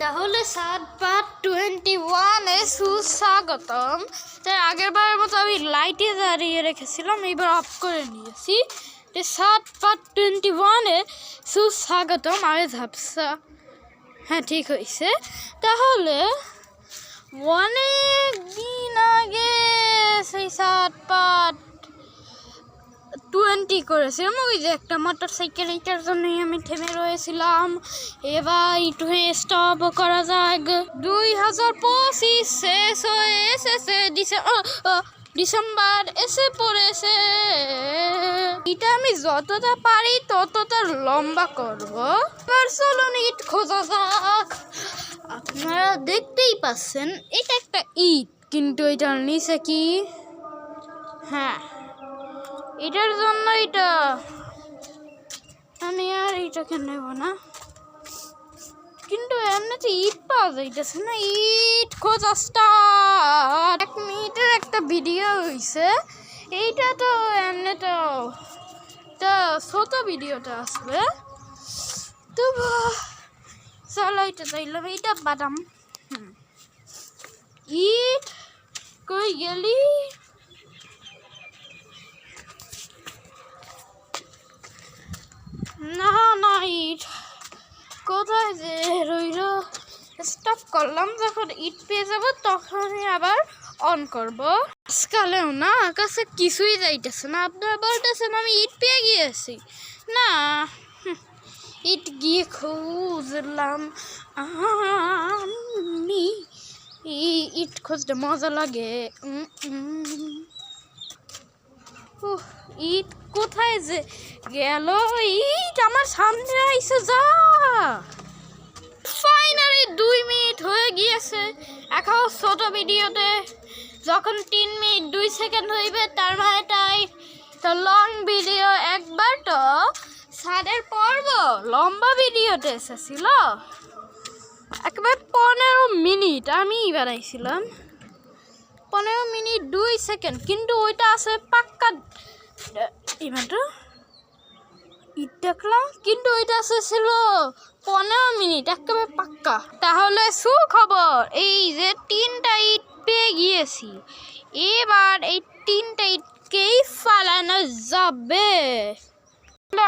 তাহলে 7/21 সুস্বাগতম। তাই আগের বারের মতো আমি লাইটে দাঁড়িয়ে রেখেছিলাম, এবার অফ করে নিয়েছি। 7/21 সুস্বাগতম। আমি ঝাপসা, হ্যাঁ ঠিক হয়েছে। তাহলে অনেক দিন আগে সেই 7/20 করেছিলাম, ওই যে একটা মোটর সাইকেল, এইটার জন্যই আমি থেমে রয়েছিলাম। এবার একটু স্টপ করা যাক। 2025 শেষ হয়ে এসেছে, ডিসেম্বর এসে পড়েছে। এটা আমি যতটা পারি ততটা লম্বা করব। এবার চলুন ইট খোঁজা যাক। আপনারা দেখতেই পাচ্ছেন এটা একটা ইট, কিন্তু এটার নিচে কি? হ্যাঁ, এটার জন্য এটা আমি আর এটাকে নেব না, কিন্তু এমনিতে ইট পাওয়া যাইতেছে না। ইট খোঁজা স্টার্ট। 1 মিনিটের একটা ভিডিও হয়েছে, এইটা তো এমনিতে ছোট ভিডিওটা আসবে। তো চলো এটা চাইলাম, এইটা বাদাম। ইট কই গেলি? না না, ইট কোথায় যে রইল? স্টপ করলাম, যখন ইট পেয়ে যাব তখনই আবার অন করব। আজকালেও না আকাশে কিছুই যাইতেছে না। আপনারা বলতেছেন আমি ইট পেয়ে গিয়েছি। না, ইট গিয়ে খুঁজলাম আমি। ইট খুঁজতে মজা লাগে। ইট কোথায় যে গেল? ইট আমার সামনে আইসে যা। ফাইনালি 2 মিনিট হয়ে গিয়েছে। এখন ছোট ভিডিওতে যখন 3 মিনিট 2 সেকেন্ড হইবে, তার মানে তাই তো লং ভিডিও। একবার তো সাদের পর্ব লম্বা ভিডিওতে এসেছিল, একবার 15 মিনিট আমি বানাইছিলাম। 15 মিনিট 2 সেকেন্ড, কিন্তু ওইটা আছে পাক্কা। এইমাত্র ইট দেখলাম, কিন্তু ওইটা ছিল 15 মিনিট একেবারে পাক্কা। তাহলে সুখবর, এই যে 3টা ইট পেয়ে গিয়েছি। এবার এই 3টা ইটকেই ফালানো যাবে।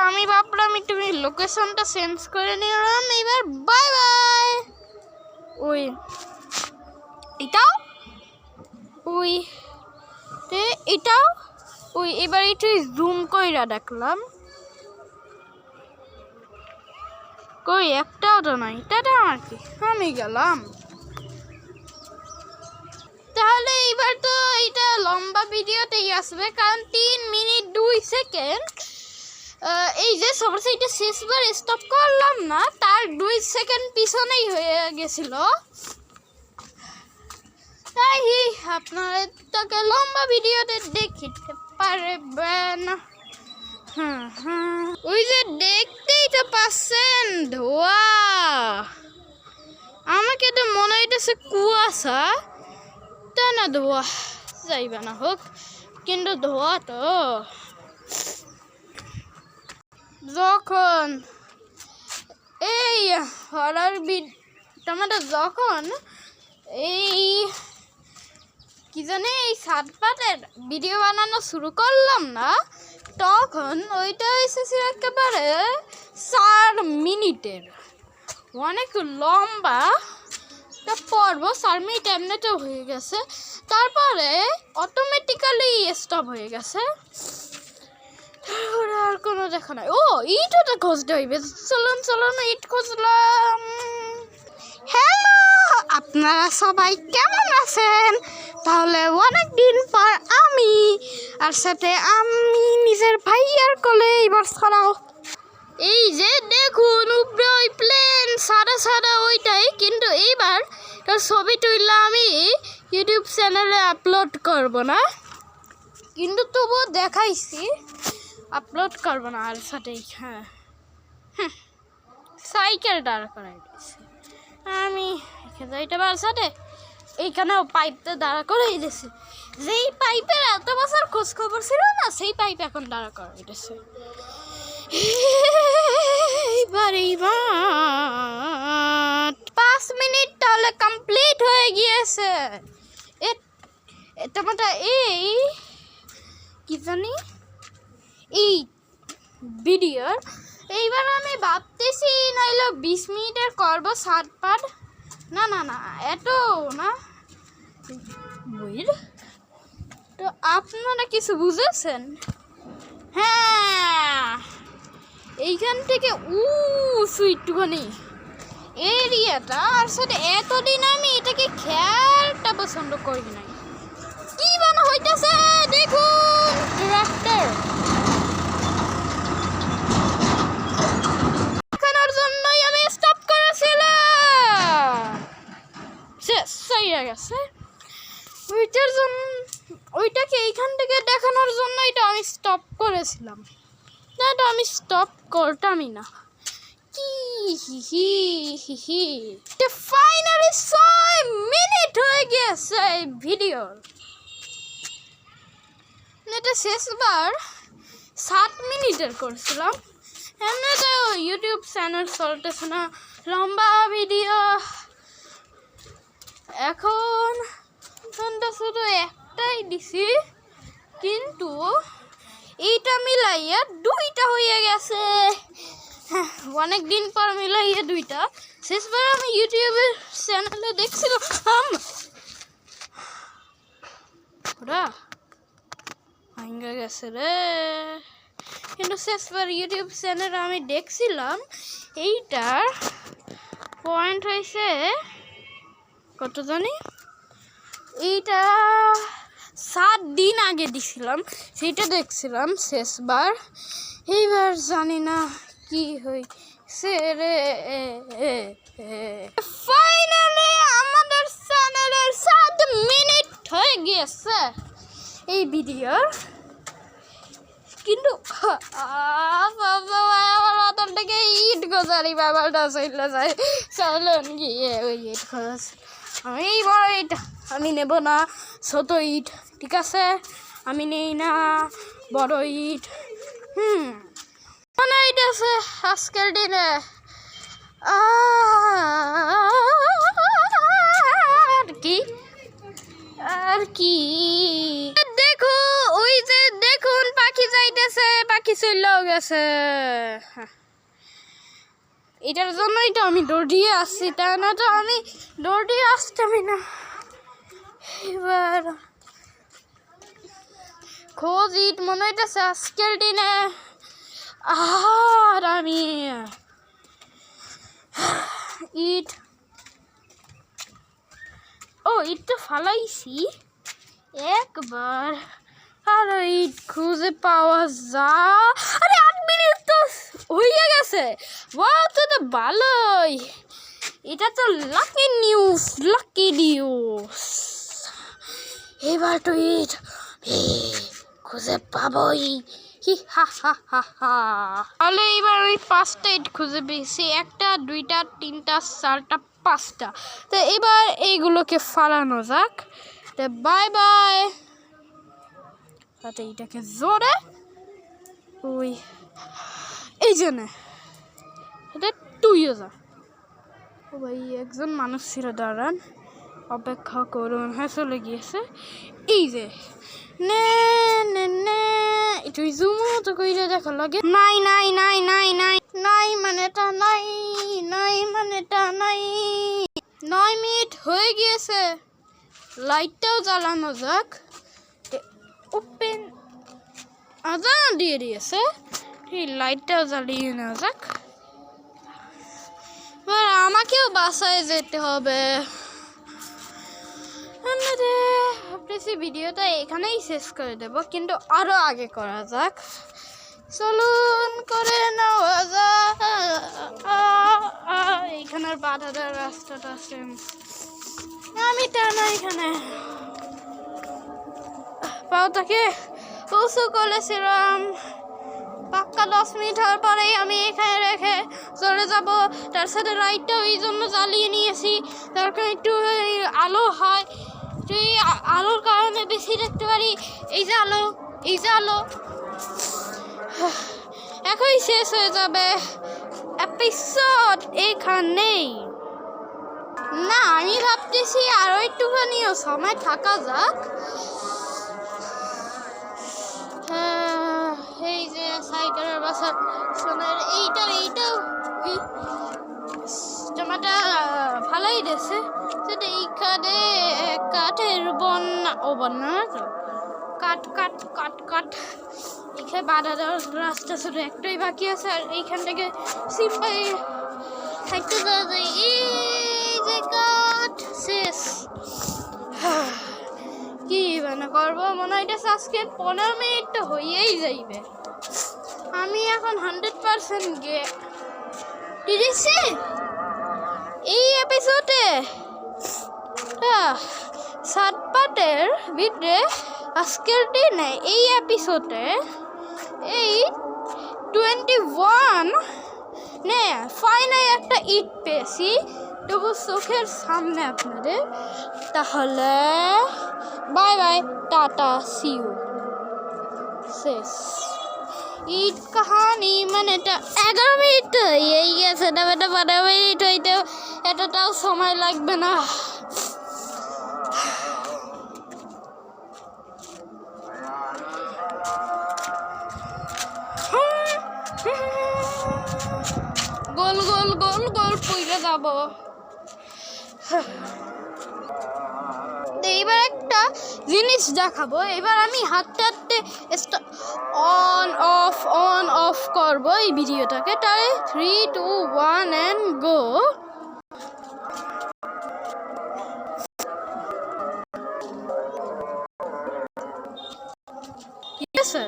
আমি ভাবলাম তুমি লোকেশনটা চেঞ্জ করে নিলাম। এবার বাই বাই। ওই এটাও, ওই এটাও, ওই এবার একটু জুম কইরা দেখলাম, কই একটাও তো নাই। তাটা আমার কি, আমি গেলাম। তাহলে এবার তো এটা লম্বা ভিডিওতেই আসবে, কারণ 3 মিনিট 2 সেকেন্ড। এই যে সবার সাইডে শেষবার স্টপ করলাম না, তার 2 সেকেন্ড পিছনেই হয়ে গেছিল। তাই আপনারা তাকে লম্বা ভিডিওতে দেখতে পারবেন। ওই যে দেখতেই তো পাচ্ছেন ধোয়া। আমাকে তো মনে হইতেছে কুয়াশা, তা না ধোয়া। যাইবা না হোক, কিন্তু ধোয়া তো। যখন এই হরার টমেটো যখন এই কি জানে এই 7 ভিডিও বানানো শুরু করলাম না, তখন ওইটা এসেছিল একেবারে 4 মিনিটের। অনেক লম্বা পর্ব, 4 মিনিট এমনিতে হয়ে গেছে। তারপরে অটোমেটিক্যালি স্টপ হয়ে গেছে। আর কোনো দেখা নাই। ও ইটটা খুঁজতে হইবে। চলুন চলুন ইট খুঁজলাম। হ্যালো, আপনারা সবাই কেমন আছেন? তাহলে অনেক দিন পর আমি আর সাথে আমি নিজের ভাইয়ার কোলে এবার ছড়াও। এই যে দেখুন উপরে ওই প্লেন সাদা সাদা ওইটাই, কিন্তু এইবার ছবি তুললে আমি ইউটিউব চ্যানেলে আপলোড করব না, কিন্তু তবুও দেখাইছি। আপলোড করবো না আর সাথেই। হ্যাঁ, সাইকেল দাঁড় করাই দিয়েছি আমি। এইটা বার সাথে এইখানেও পাইপটা দাঁড়া করে দিয়েছি। যেই পাইপের এত বছর খোঁজ খবর ছিল না, সেই পাইপ এখন দাঁড়া করাই দিয়েছে। এইবার 5 গেছে তোমারটা এই কি জানি এই ভিডিওর এইবার আমি ভাবতেছি নাইলে 20 মিনিটের করবো 7 পার্ট না না না এত না তো আপনারা কিছু বুঝেছেন হ্যাঁ এইখান থেকে সুইটুখানি এরিয়াটা আর সাথে এতদিন আমি এটাকে খেয়ালটা পছন্দ করি নাই কি বানা হইতেছে দেখুন ট্রাক্টর দেখানোর জন্যই আমি স্টপ করেছিলাম শেষ হয়ে গেছে ওইটার জন্য ওইটাকে এইখান থেকে দেখানোর জন্য এটা আমি স্টপ করেছিলাম না এটা আমি স্টপ করতামই না কি হি হি হি ফাইনালি 6 মিনিট হয়ে গেছে এই ভিডিও এটা শেষবার 7 মিনিটের করছিলাম এমনি তো ইউটিউব চ্যানেল চলতেছে না লম্বা ভিডিও এখন শুধু একটাই দিছি কিন্তু এইটা মিলাইয়া 2টা হয়ে গেছে অনেক দিন পর মিলাইয়া 2টা শেষবার আমি ইউটিউবের চ্যানেলে দেখছিলাম ওরা ভাঙ্গা গেছে রে কিন্তু শেষবার ইউটিউব চ্যানেলে আমি দেখছিলাম এইটার পয়েন্ট হয়েছে কত জানি এইটা 7 দিন আগে দিছিলাম সেটা দেখছিলাম শেষবার এইবার জানি না কি হয়েছে রে ফাইনালি আমাদের চ্যানেলের 7 মিনিট হয়ে গেছে এই ভিডিওর কিন্তু আমার থেকে ইট গোজারি বাবাটা চলে যায় চলুন গিয়ে ওই ইট খরচ আমি বড় ইট আমি নেব না ছোট ইট ঠিক আছে আমি নেই না বড় ইট মানে ইট আছে আজকের দিনে আর কি দেখো ওই যে দেখুন পাখি যাইতেছে পাখি চলেও গেছে এটার জন্যই তো আমি দৌড়িয়ে আসছি তা না তো আমি দৌড়িয়ে আসতামই না এবার খোঁজ ইট মনে হইতেছে আজকের দিনে আর আমি ইট ইট তো ফালাইছি একবার আর ইট খুঁজে পাওয়া আরে 8 মিনিট তো হয়ে গেছে তো ভালোই এটা তো লাকি নিউজ এবার তো ইট খুঁজে পাবই হি হা হা হা হা তাহলে এবার আমি 5টা ইট খুঁজে পেয়েছি 1টা 2টা 3টা 4টা 5টা তো এবার এইগুলোকে ফালানো যাক তো বাই বাই তাতে এটাকে জোরে ওই এই জন্য এটা তুইও যা ও ভাই একজন মানুষ ছিল দাঁড়ান অপেক্ষা করুন হ্যাঁ চলে গিয়েছে এই যে নে নে নে একটু জুমও তো কইলে দেখা লাগে নাই নাই নাই নাই নাই নাই মানেটা নাই নাই মানেটা নাই 9 মিনিট হয়ে গিয়েছে লাইটটাও জ্বালানো যাক ওপেন আজান দিয়ে দিয়েছে এই লাইটটাও জ্বালিয়ে নেওয়া যাক এবার আমাকেও বাসায় যেতে হবে ভাবতেছি ভিডিওটা এখানেই শেষ করে দেব কিন্তু আরো আগে করা যাক চলুন করে নেওয়া যাক এইখানের বাধা দেওয়ার রাস্তাটা আছে আমি তা না এখানে পাওটাকে উঁচু করেছিলাম পাক্কা 10 মিনিট হওয়ার পরেই আমি এখানে রেখে চলে যাব তার সাথে লাইটটাও এই জন্য জ্বালিয়ে নিয়েছি তার কারণে একটু আলো হয় তুই আলোর কারণে বেশি দেখতে পারি এই যে আলো এখনই শেষ হয়ে যাবে এপিসোড এখানেই না আমি ভাবতেছি আরো একটুখানিও সময় থাকা যাক। এই যে সাইকেলের বাসার সোনার এইটাও জামাটা ভালোই দিয়েছে। সেটা এইখানে কাঠের বন্যা কাট এখানে বাধা দেওয়ার রাস্তা শুধু একটাই বাকি আছে। আর এইখান থেকে সিম্পল থাকতে দেওয়া যায়। এই যে কাঠ শেষ। কি মানে করবো মনে হয় আজকে 15 মিনিট তো হয়েই যাইবে। আমি এখন 100% দিচ্ছি এই এপিসোডে 7 পার্টের ভিতরে আজকের দিনে এই এপিসোডে এই 21 নে ফাইনাল একটা ইট পেয়েছি তবু চোখের সামনে আপনাদের। তাহলে bye bye, tata, see you, শেষ। ঈদ কাহানি মানে 11 মিনিট হয়েই গেছে না বেটা, 12 মিনিট হইতেও এতটাও সময় লাগবে না। গোল গোল গোল গোল পুইলে যাব। এইবার একটা জিনিস দেখাবো। এবার আমি হাঁটতে হাঁটতে অন অফ করবো এই ভিডিওটাকে। তাই 3, 2, 1 and go। ঠিক আছে,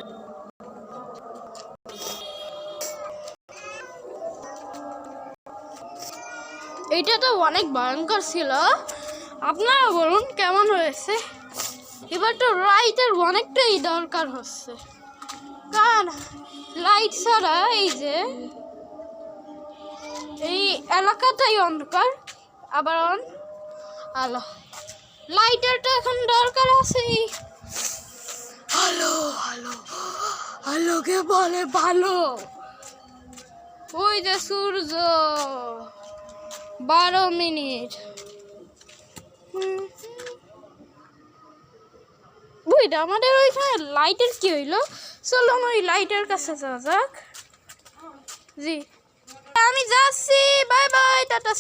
এইটা তো অনেক ভয়ঙ্কর ছিল। আপনারা বলুন কেমন হয়েছে। এবার তো লাইটের অনেকটাই দরকার হচ্ছে, কারণ লাইট ছাড়া এই যে এই এলাকাটাই অন্ধকার। আবার আলো, লাইটের তো এখন দরকার আছে। আলো আলো আলোকে বলে ভালো। ওই যে সূর্য 12 মিনিট। বুঝটা আমাদের ওইখানে লাইটের কি হইলো? চলো ওই লাইটের কাছে যাওয়া যাক। জি আমি যাচ্ছি, বাই বাই, টাটা।